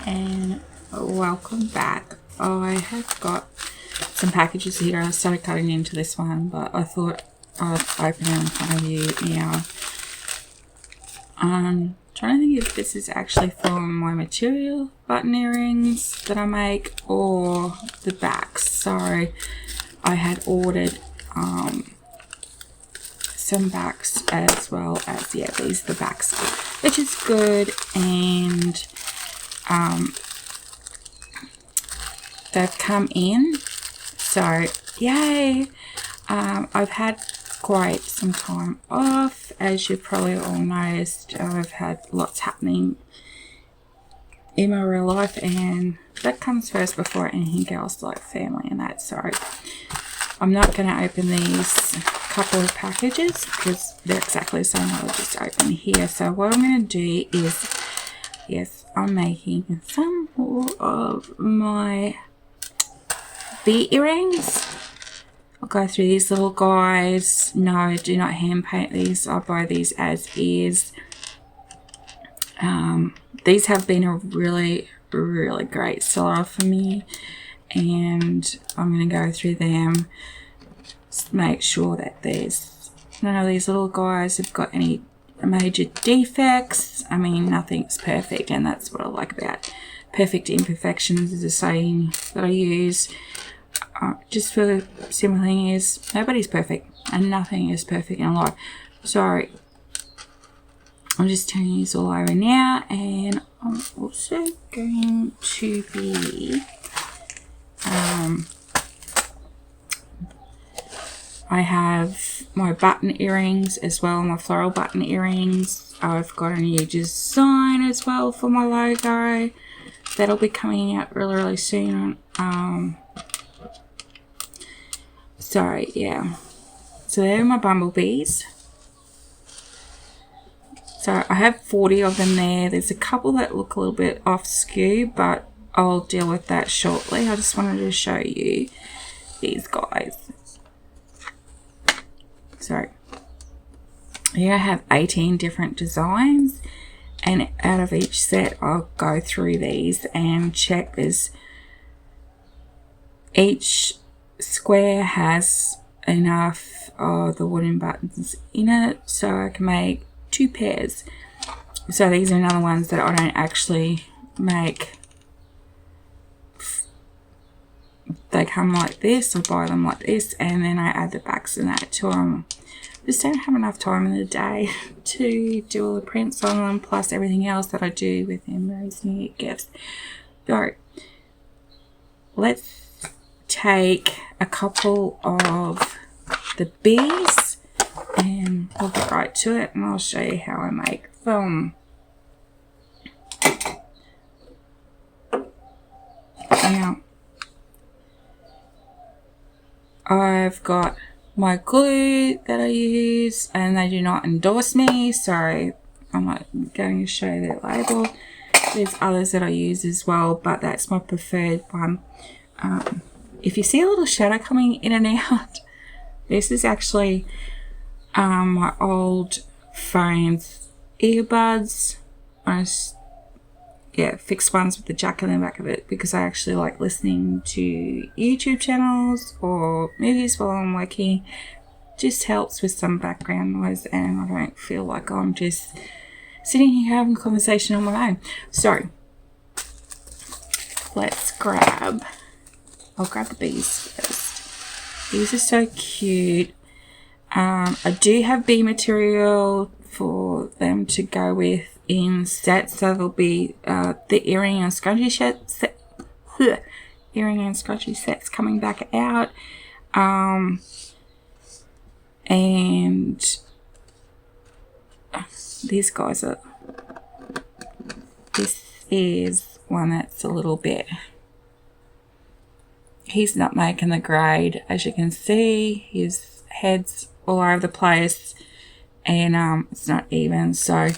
and welcome back. I have got some packages here. I started cutting into this one, but I thought I'd open it in front of you now. I'm trying to think if this is actually from my material button earrings that I make or the backs. So I had ordered some backs as well as, yeah, these are the backs, which is good. And they've come in, so yay. I've had quite some time off, as you've probably all noticed. I've had lots happening in my real life, and that comes first before anything else, like family and that. So I'm not going to open these couple of packages because they're exactly the same. I'll just open here. So what I'm going to do is, yes, I'm making some more of my bee earrings. I'll go through these little guys. No, do not hand paint these. I'll buy these as is. These have been a really great seller for me, and I'm going to go through them, just make sure that there's none of these little guys have got any major defects. I mean, nothing's perfect, and that's what I like about perfect imperfections, is a saying that I use. Just for the simple thing is, nobody's perfect and nothing is perfect in life. So I'm just turning these all over now, and I'm also going to be I have my button earrings as well, my floral button earrings. I've got a new design as well for my logo that'll be coming out really soon. So yeah, so they're my bumblebees. So I have 40 of them there. There's a couple that look a little bit off skew, but I'll deal with that shortly. I just wanted to show you these guys. So here I have 18 different designs, and out of each set I'll go through these and check this. Each square has enough of the wooden buttons in it, so I can make 2 pairs. So these are another ones that I don't actually make. They come like this, I buy them like this, and then I add the backs and that to them. Just don't have enough time in the day to do all the prints on them, plus everything else that I do within those new gifts. So let's take a couple of the bees and we'll get right to it, and I'll show you how I make them. Now, I've got my glue that I use, and they do not endorse me, so I'm not going to show their label. There's others that I use as well, but that's my preferred one. If you see a little shadow coming in and out, this is actually my old phone's earbuds. Fixed ones with the jack in the back of it, because I actually like listening to YouTube channels or movies while I'm working. Just helps with some background noise, and I don't feel like I'm just sitting here having a conversation on my own. So let's I'll grab the bees first. These are so cute. I do have bee material for them to go with in sets, so there'll be the earring and scrunchie sets coming back out, and these guys are, this is one that's a little bit, he's not making the grade, as you can see. His head's all over the place, and it's not even, so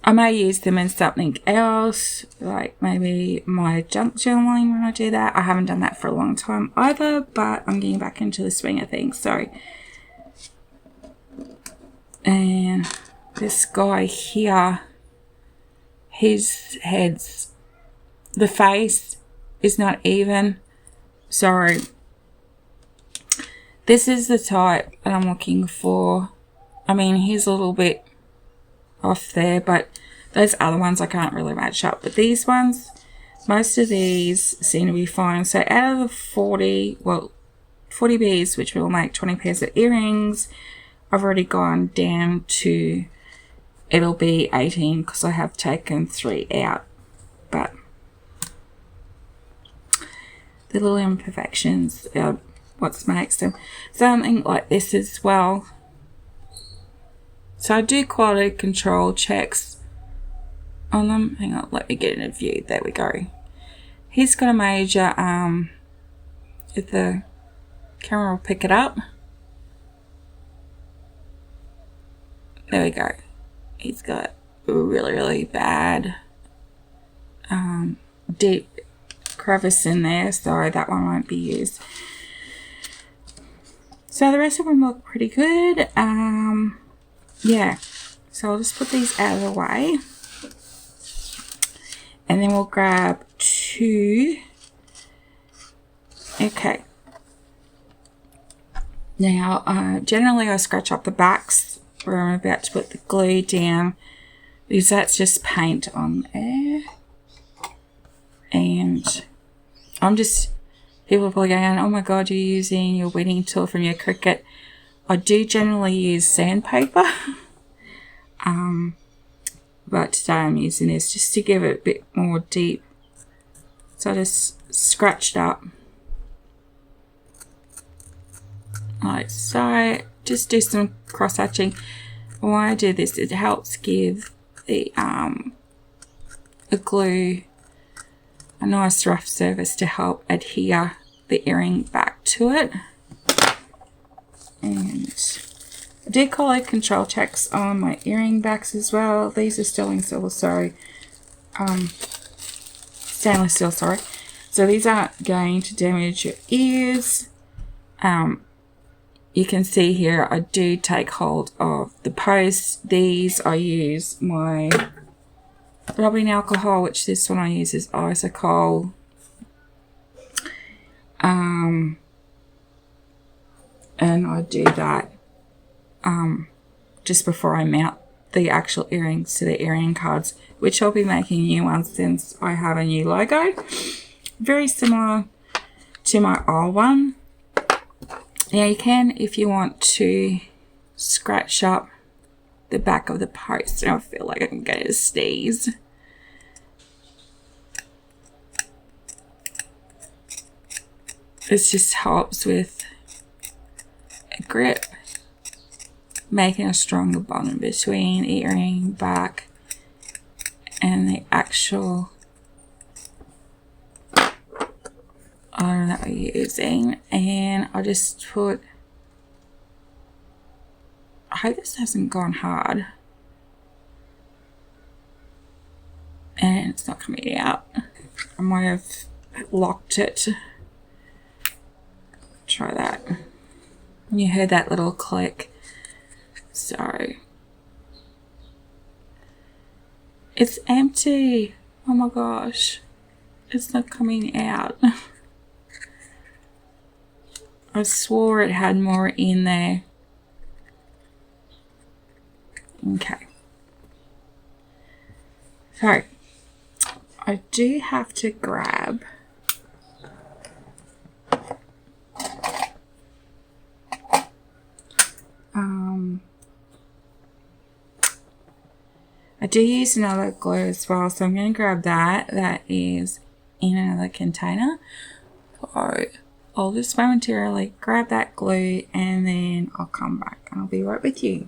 I may use them in something else, like maybe my junk journaling when I do that. I haven't done that for a long time either, but I'm getting back into the swing of things. So, and this guy here, his head's, the face is not even. So this is the type that I'm looking for. I mean, he's a little bit off there, but those other ones I can't really match up. But these ones, most of these seem to be fine. So out of the 40 bees, which will make 20 pairs of earrings, I've already gone down to, it'll be 18 because I have taken 3 out. But the little imperfections are what makes them. Something like this as well. So I do quality control checks on them. Hang on, let me get in a view. There we go. He's got a major, if the camera will pick it up. There we go. He's got a really, really bad deep crevice in there, so that one won't be used. So the rest of them look pretty good. Yeah, so I'll just put these out of the way, and then we'll grab 2. Okay. Now, generally I scratch up the backs where I'm about to put the glue down, because that's just paint on there. And I'm just, people are probably going, oh my god, you're using your weeding tool from your Cricut. I do generally use sandpaper. But today I'm using this just to give it a bit more deep. So I just scratched up. Like so. Just do some cross hatching. Why I do this, it helps give the glue a nice rough surface to help adhere the earring back to it. And I do quality control checks on my earring backs as well. These are sterling silver, sorry. Stainless steel, sorry. So these aren't going to damage your ears. You can see here I do take hold of the posts. These I use my rubbing alcohol, which this one I use is isocol. And I do that just before I mount the actual earrings to the earring cards, which I'll be making new ones since I have a new logo. Very similar to my old one. Now you can, if you want to, scratch up the back of the post. And I feel like I'm going to sneeze. This just helps with a grip, making a stronger bond between earring, back, and the actual iron that we're using. And I just put, I hope this hasn't gone hard and it's not coming out. I might have locked it. Try that. You heard that little click. So it's empty. Oh my gosh, it's not coming out. I swore it had more in there. Okay. So I do have to grab I do use another glue as well, so I'm going to grab that. That is in another container. So I'll just momentarily grab that glue and then I'll come back and I'll be right with you.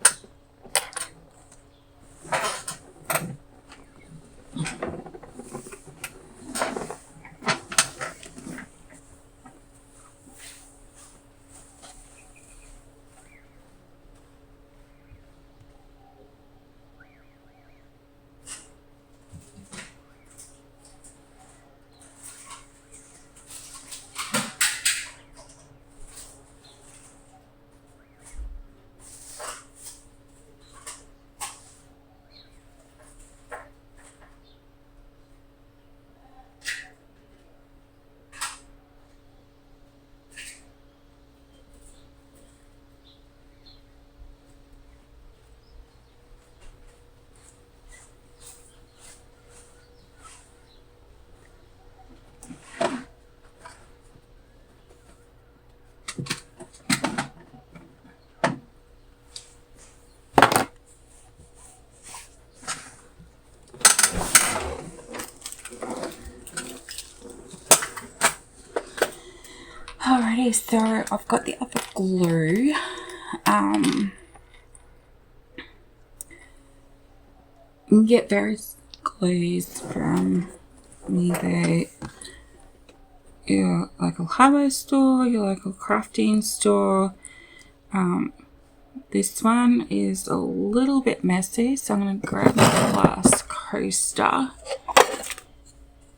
Alrighty, so I've got the other glue. You can get various glues from either your local hardware store, your local crafting store. This one is a little bit messy, so I'm going to grab my glass coaster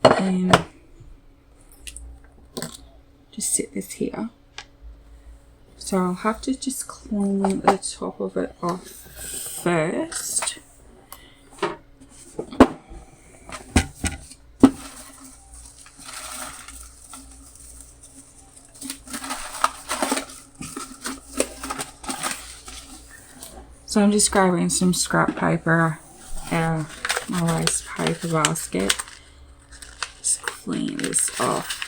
and just sit this here. So I'll have to just clean the top of it off first. So I'm just grabbing some scrap paper out of my waste paper basket. Just clean this off.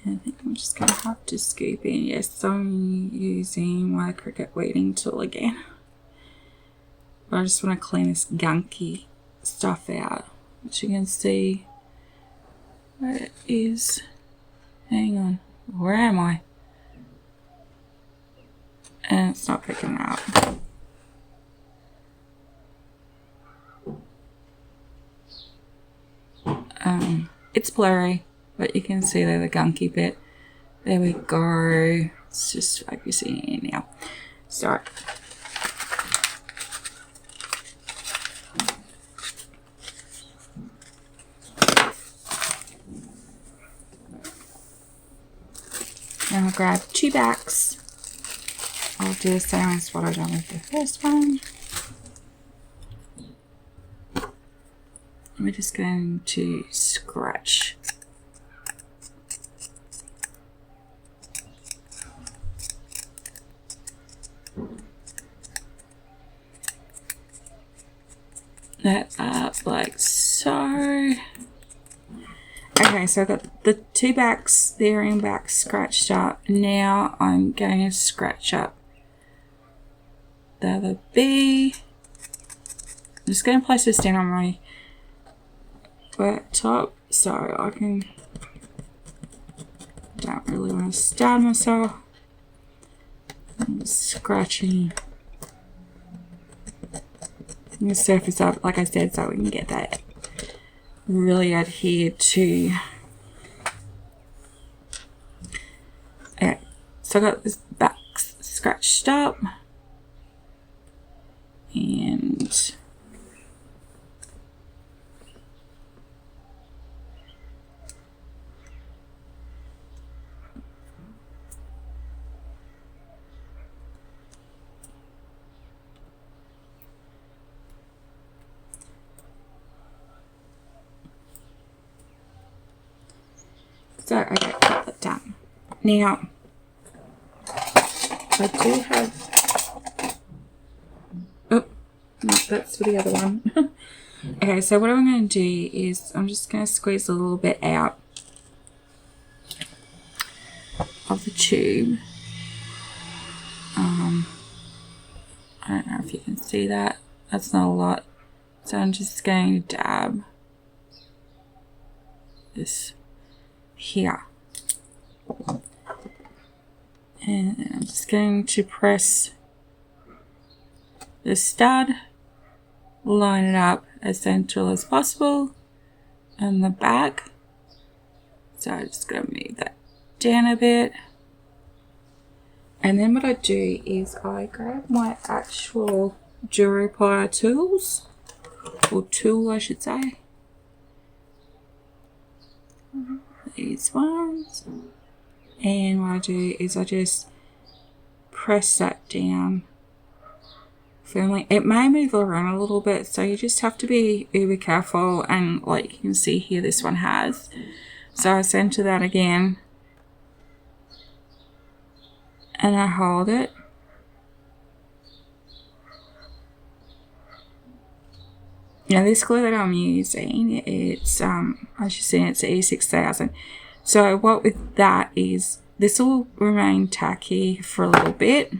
And I think I'm just going to have to scoop in. Yes, I'm using my Cricut weeding tool again. But I just want to clean this gunky stuff out, which you can see where it is. Hang on. Where am I? And it's not picking up. It's blurry, but you can see there the gunky bit. There we go. It's just focusing in now. So now I'll grab 2 backs. I'll do the same as what I've done with the first one. We're just going to scratch that up like so. Okay, so I've got the 2 backs, the earring back scratched up. Now I'm going to scratch up the other B. I'm just going to place this down on my worktop so I can, don't really want to stab myself. I'm scratching the surface up, like I said, so we can get that really adhered to. Okay, so I got this back scratched up, and so okay, got that done. Now I do have, oh no, that's for the other one. Okay, so what I'm going to do is I'm just going to squeeze a little bit out of the tube. I don't know if you can see that. That's not a lot. So I'm just going to dab this here. And I'm just going to press the stud, line it up as central as possible on the back. So I'm just going to move that down a bit. And then what I do is I grab my actual jewelry plier tools, or tool I should say. These ones. And what I do is I just press that down firmly. It may move around a little bit, so you just have to be uber careful. And like you can see here, this one has. So I center that again. And I hold it. Now this glue that I'm using, it's as you see, it's E6000. So what with that is this will remain tacky for a little bit.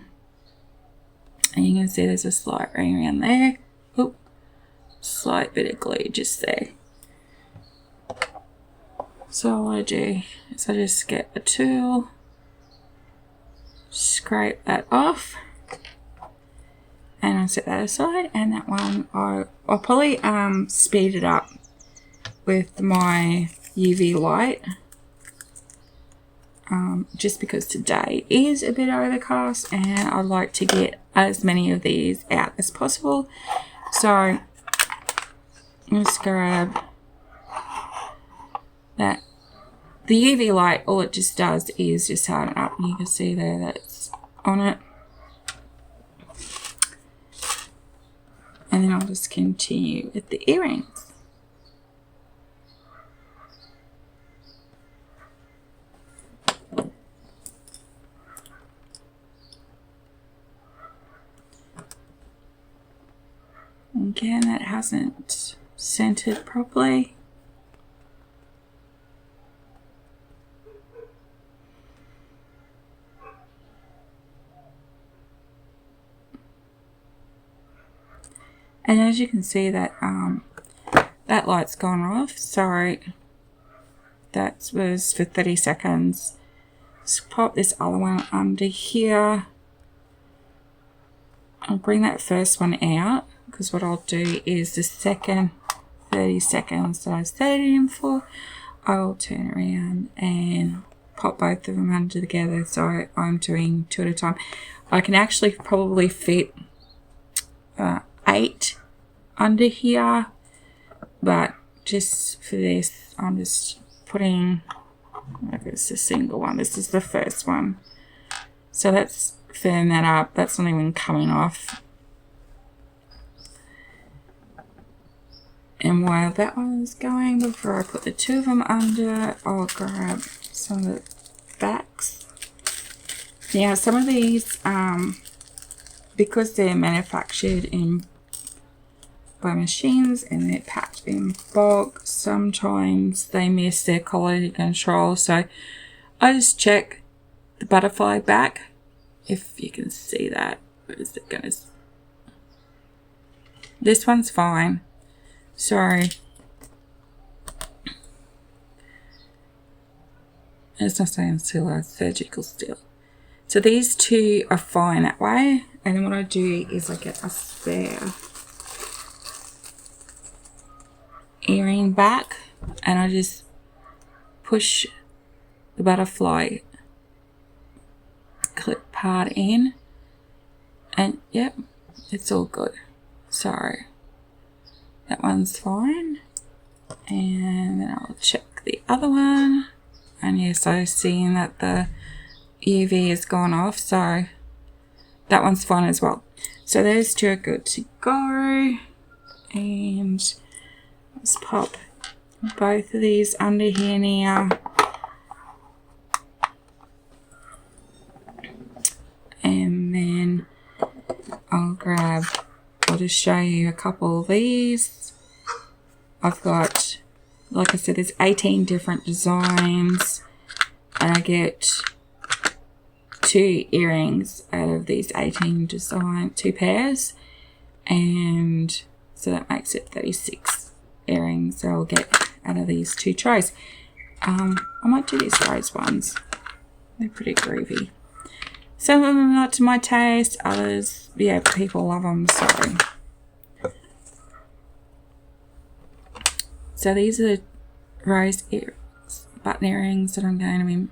And you can see there's a slight ring around there. Oop, slight bit of glue just there. So what I do is I just get a tool, scrape that off, and I'll set that aside. And that one I'll probably speed it up with my UV light, just because today is a bit overcast and I'd like to get as many of these out as possible. So let's grab that. The UV light, all it just does is just harden up. You can see there that it's on it. And then I'll just continue with the earrings. Again, that hasn't centered properly. And as you can see that that light's gone off, so that was for 30 seconds. Let's pop this other one under here. I'll bring that first one out, because what I'll do is the second 30 seconds that I set it in for, I will turn around and pop both of them under together. So I'm doing 2 at a time. I can actually probably fit 8 under here, but just for this I'm just putting, like, it's a single one. This is the first one, so let's firm that up. That's not even coming off. And while that one's going, before I put the 2 of them under, I'll grab some of the backs. Now some of these, because they're manufactured by machines and they're packed in bulk, sometimes they miss their quality control. So I just check the butterfly back, if you can see that. Where is it going? This one's fine. Sorry. It's not saying steel, surgical steel. So these 2 are fine that way. And then what I do is I get a spare earring back and I just push the butterfly clip part in, and yep, it's all good. Sorry. That one's fine. And then I'll check the other one. And yes, I've seen that the UV has gone off, so that one's fine as well. So those 2 are good to go. And let's pop both of these under here now. And then I'll just show you a couple of these. I've got, like I said, there's 18 different designs, and I get 2 earrings out of these 18 design, 2 pairs, and so that makes it 36 earrings that I'll get out of these 2 trays. I might do these rose ones. They're pretty groovy. Some of them are not to my taste, others, yeah, people love them, so these are the rose button earrings that I'm going to be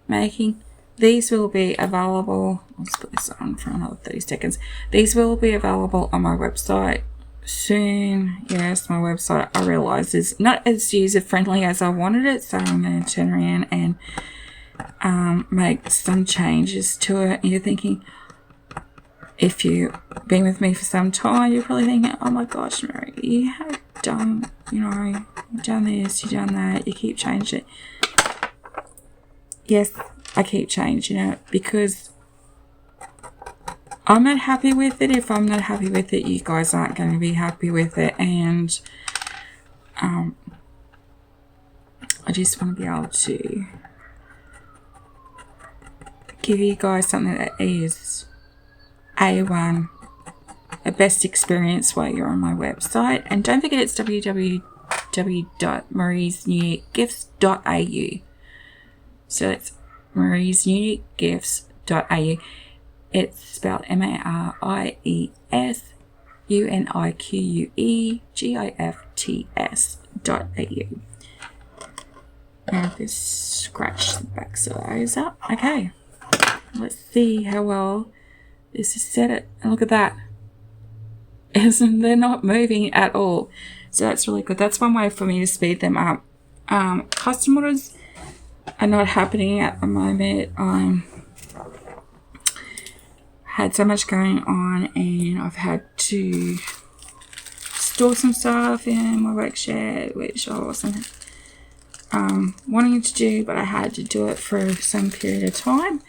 making. These will be available, let's put this on for another 30 seconds. These will be available on my website soon. Yes, my website, I realise, is not as user-friendly as I wanted it, so I'm going to turn around and make some changes to it. And you're thinking, if you've been with me for some time, you're probably thinking, oh my gosh, Mary, you have done, you've done this, you've done that, you keep changing it. Yes, I keep changing it because I'm not happy with it. If I'm not happy with it, you guys aren't going to be happy with it. And I just want to be able to give you guys something that is A1, a best experience while you're on my website. And don't forget, it's www.floral, www.mariesuniquegifts.au. So it's mariesuniquegifts.au. It's spelled MARIESUNIQUEGIFTS.au. Now just scratch the backs of those up. Okay, let's see how well this is set it. And look at that. They're not moving at all. So that's really good. That's one way for me to speed them up. Custom orders are not happening at the moment. Had so much going on and I've had to store some stuff in my work shed, which I wasn't wanting to do, but I had to do it for some period of time.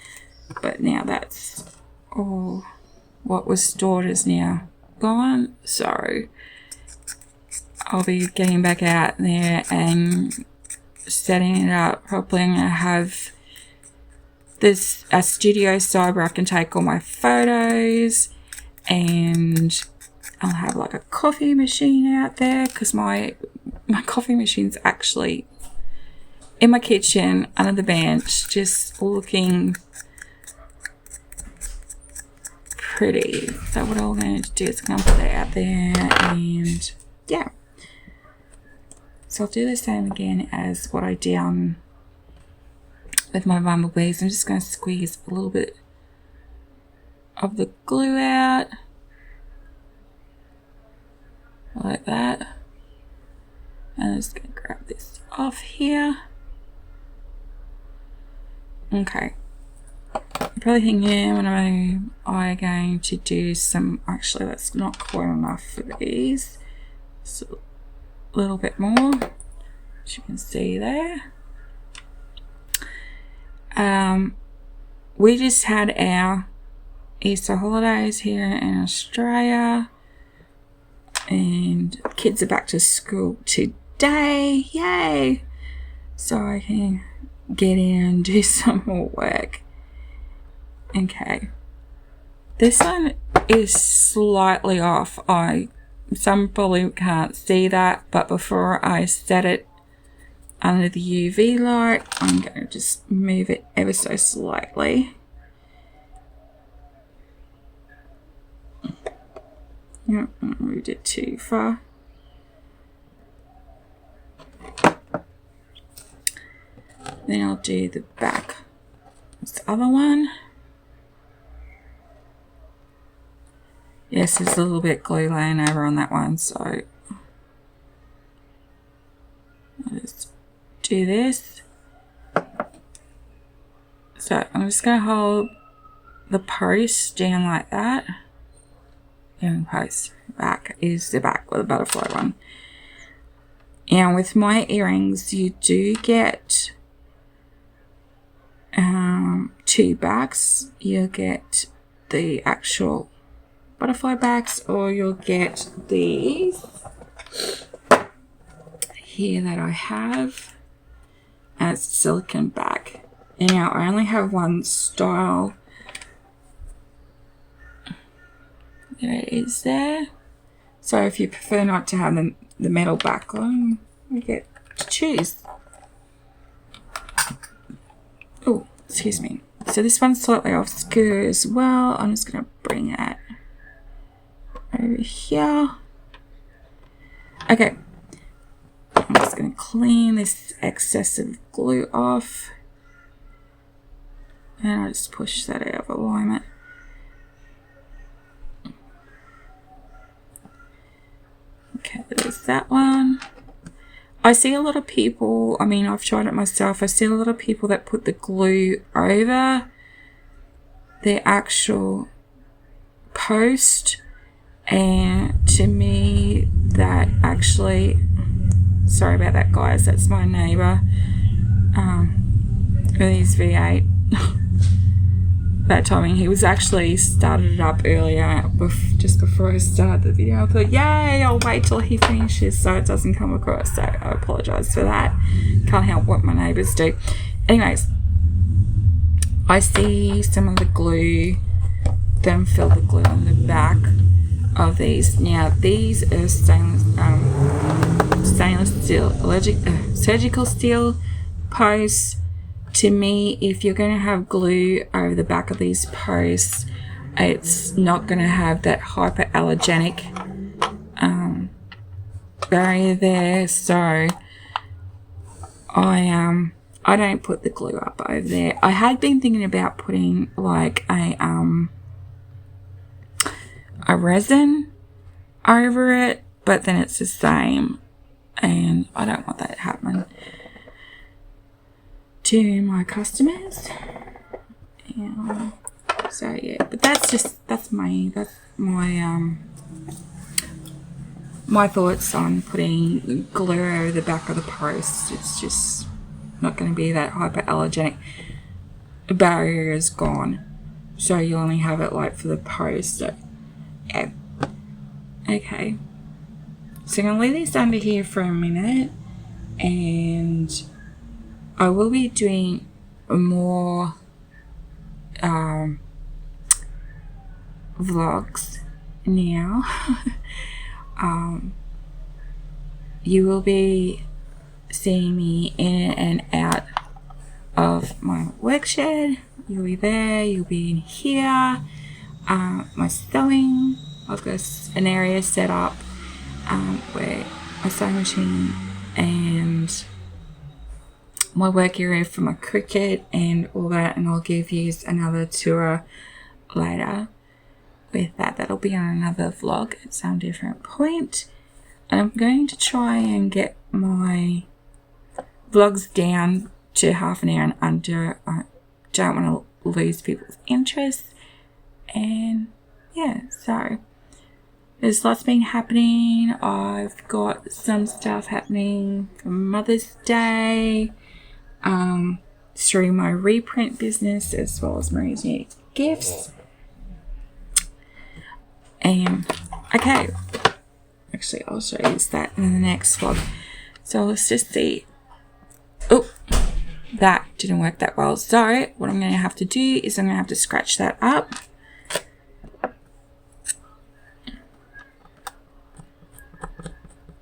But now that's all what was stored is now gone, so I'll be getting back out there and setting it up properly. I'm going to have this a studio side where I can take all my photos, and I'll have like a coffee machine out there because my coffee machine's actually in my kitchen under the bench, just looking pretty. So what I'm going to do is I'm going to put that out there, and yeah. So I'll do the same again as what I did with my bumblebees. I'm just going to squeeze a little bit of the glue out like that. And I'm just going to grab this off here. Okay. I'm probably thinking when I'm going to do some, actually that's not quite enough for these. So a little bit more, as you can see there. We just had our Easter holidays here in Australia, and kids are back to school today, yay! So I can get in and do some more work. Okay, this one is slightly off. Some probably can't see that, but before I set it under the UV light, I'm going to just move it ever so slightly. Yep, I moved it too far. Then I'll do the back. That's the other one. Yes, there's a little bit glue laying over on that one, so I'll just do this. So I'm just going to hold the post down like that. And post back is the back with the butterfly one. And with my earrings, you do get 2 backs. You'll get the actual butterfly backs, or you'll get these here that I have as silicone back. And now I only have one style. There it is there. So if you prefer not to have the metal back on, you get to choose. Oh, excuse me. So this one's slightly off skew as well. I'm just going to bring that over here. Okay. I'm just going to clean this excessive glue off. And I'll just push that out of alignment. Okay, there's that one. I see a lot of people, I mean, I've tried it myself. I see a lot of people that put the glue over their actual post. And to me, that actually, sorry about that, guys. That's my neighbour. With his V8. That timing, he was actually started it up earlier, just before I started the video. I thought, yay, I'll wait till he finishes so it doesn't come across. So I apologise for that. Can't help what my neighbours do. Anyways, I see some of the glue, then fill the glue on the back of these. Now these are stainless stainless steel surgical steel posts. To me, if you're going to have glue over the back of these posts, it's not going to have that hyperallergenic barrier there. So I don't put the glue up over there. I had been thinking about putting like a resin over it, but then it's the same, and I don't want that to happen to my customers. So yeah, but that's my my thoughts on putting glue over the back of the post. It's just not going to be that hyperallergenic. The barrier is gone, so you only have it like for the post. So yeah, okay. So I'm going to leave this under here for a minute, and I will be doing more vlogs now. You will be seeing me in and out of my work shed. You'll be there, you'll be in here. My sewing, I've got an area set up where my sewing machine and my work area for my cricket and all that, and I'll give you another tour later with that. That'll be on another vlog at some different point. And I'm going to try and get my vlogs down to half an hour and under. I don't want to lose people's interest. And yeah, so there's lots been happening. I've got some stuff happening for Mother's Day, through my reprint business, as well as Marie's New Gifts. And okay, actually I'll show you that in the next vlog. So let's just see. Oh, that didn't work that well. So what I'm going to have to do is I'm going to have to scratch that up.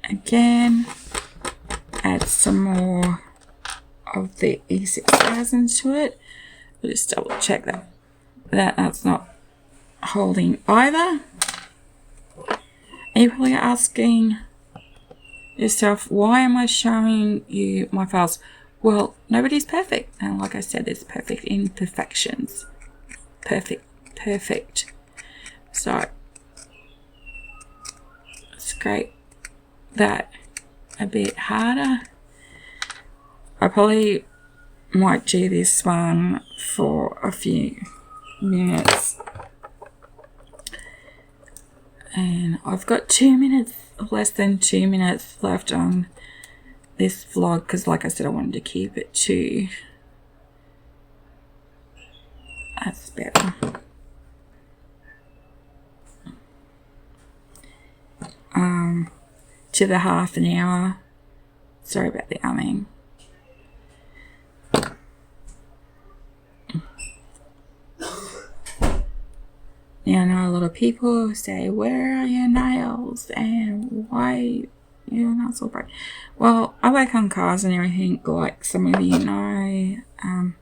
Again, add some more of the E6000 to it. We'll just double check that's not holding either. And you're probably asking yourself, why am I showing you my files? Well, nobody's perfect, and like I said, there's perfect imperfections. Perfect. So scrape that a bit harder. I probably might do this one for a few minutes. And I've got 2 minutes, less than 2 minutes left on this vlog, because like I said, I wanted to keep it to, that's better. To the half an hour. Sorry about the umming. Now, I know a lot of people say, where are your nails and why your nails all bright? Well, I work on cars and everything, like some of you know. I'm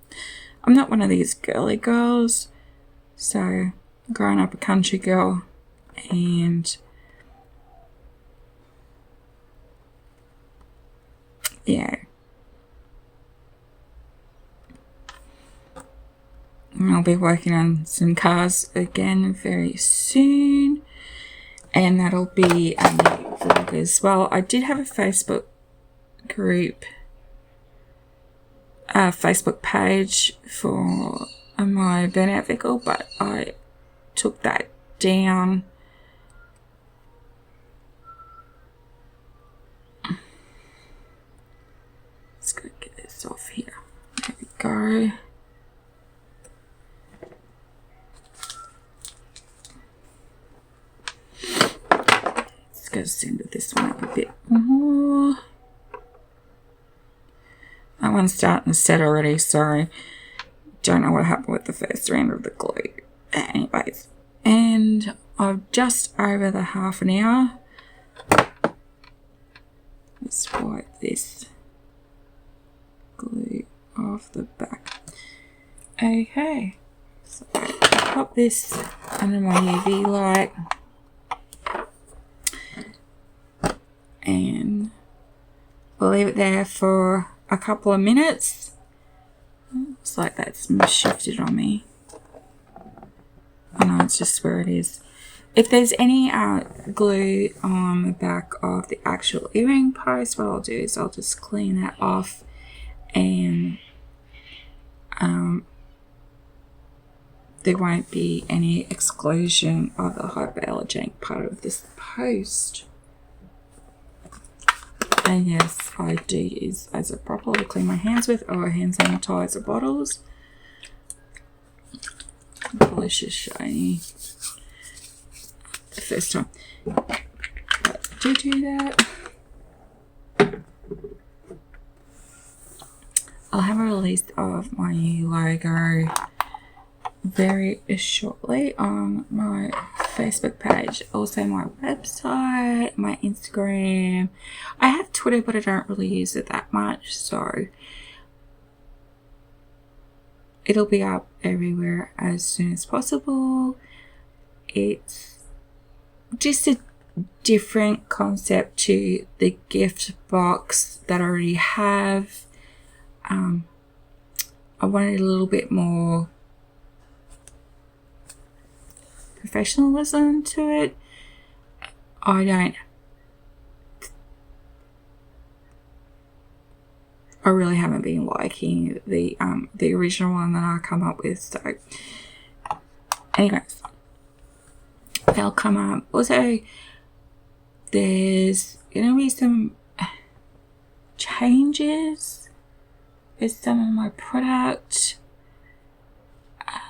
not one of these girly girls. So, growing up a country girl, and yeah. I'll be working on some cars again very soon, and that'll be a new vlog as well. I did have a Facebook group, Facebook page for my burnout vehicle, but I took that down. Let's go get this off here. There we go. Go center this one up a bit more. That one's starting to set already, sorry. Don't know what happened with the first round of the glue. Anyways, and I'm just over the half an hour. Just wipe this glue off the back. Okay, so pop this under my UV light and we'll leave it there for a couple of minutes. Looks like that's shifted on me. Oh no, it's just where it is. If there's any glue on the back of the actual earring post, what I'll do is I'll just clean that off and there won't be any exclusion of the hypoallergenic part of this post. And yes, I do use as a proper to clean my hands with, or hand sanitizer bottles. Polish is shiny. The first time. But do that. I'll have a release of my new logo very shortly on my Facebook page, also my website, my Instagram. I have Twitter, but I don't really use it that much, so it'll be up everywhere as soon as possible. It's just a different concept to the gift box that I already have. I wanted a little bit more professionalism to it. I really haven't been liking the original one that I come up with, so anyways, they'll come up. Also, there's gonna be some changes with some of my product.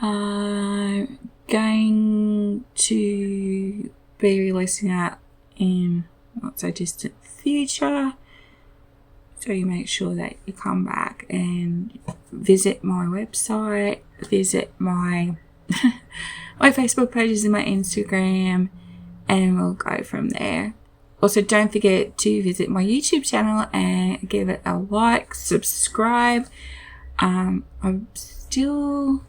I'm going to be releasing that in not so distant future, so you make sure that you come back and visit my website, visit my my Facebook pages and my Instagram, and we'll go from there. Also, don't forget to visit my YouTube channel and give it a like, subscribe. I'm still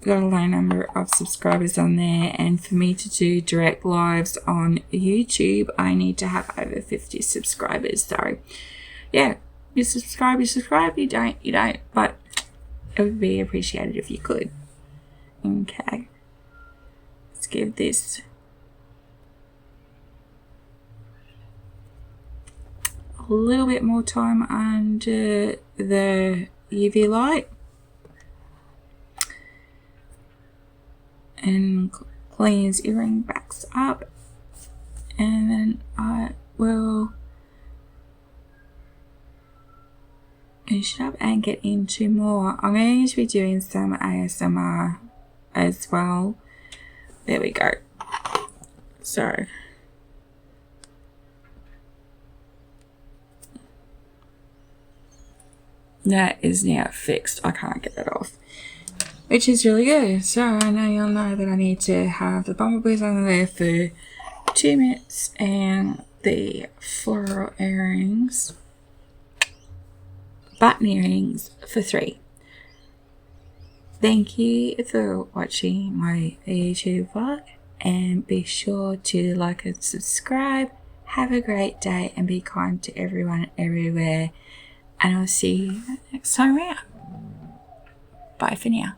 got a low number of subscribers on there, and for me to do direct lives on YouTube, I need to have over 50 subscribers. So yeah, you subscribe, you don't, but it would be appreciated if you could. Okay, let's give this a little bit more time under the UV light and clean his earring backs up, and then I will finish up and get into more. I'm going to be doing some ASMR as well. There we go. So that is now fixed. I can't get that off, which is really good. So I know you'll know that I need to have the bumblebees under there for 2 minutes and the floral earrings, button earrings for 3. Thank you for watching my YouTube vlog, and be sure to like and subscribe. Have a great day and be kind to everyone everywhere, and I'll see you next time around. Bye for now.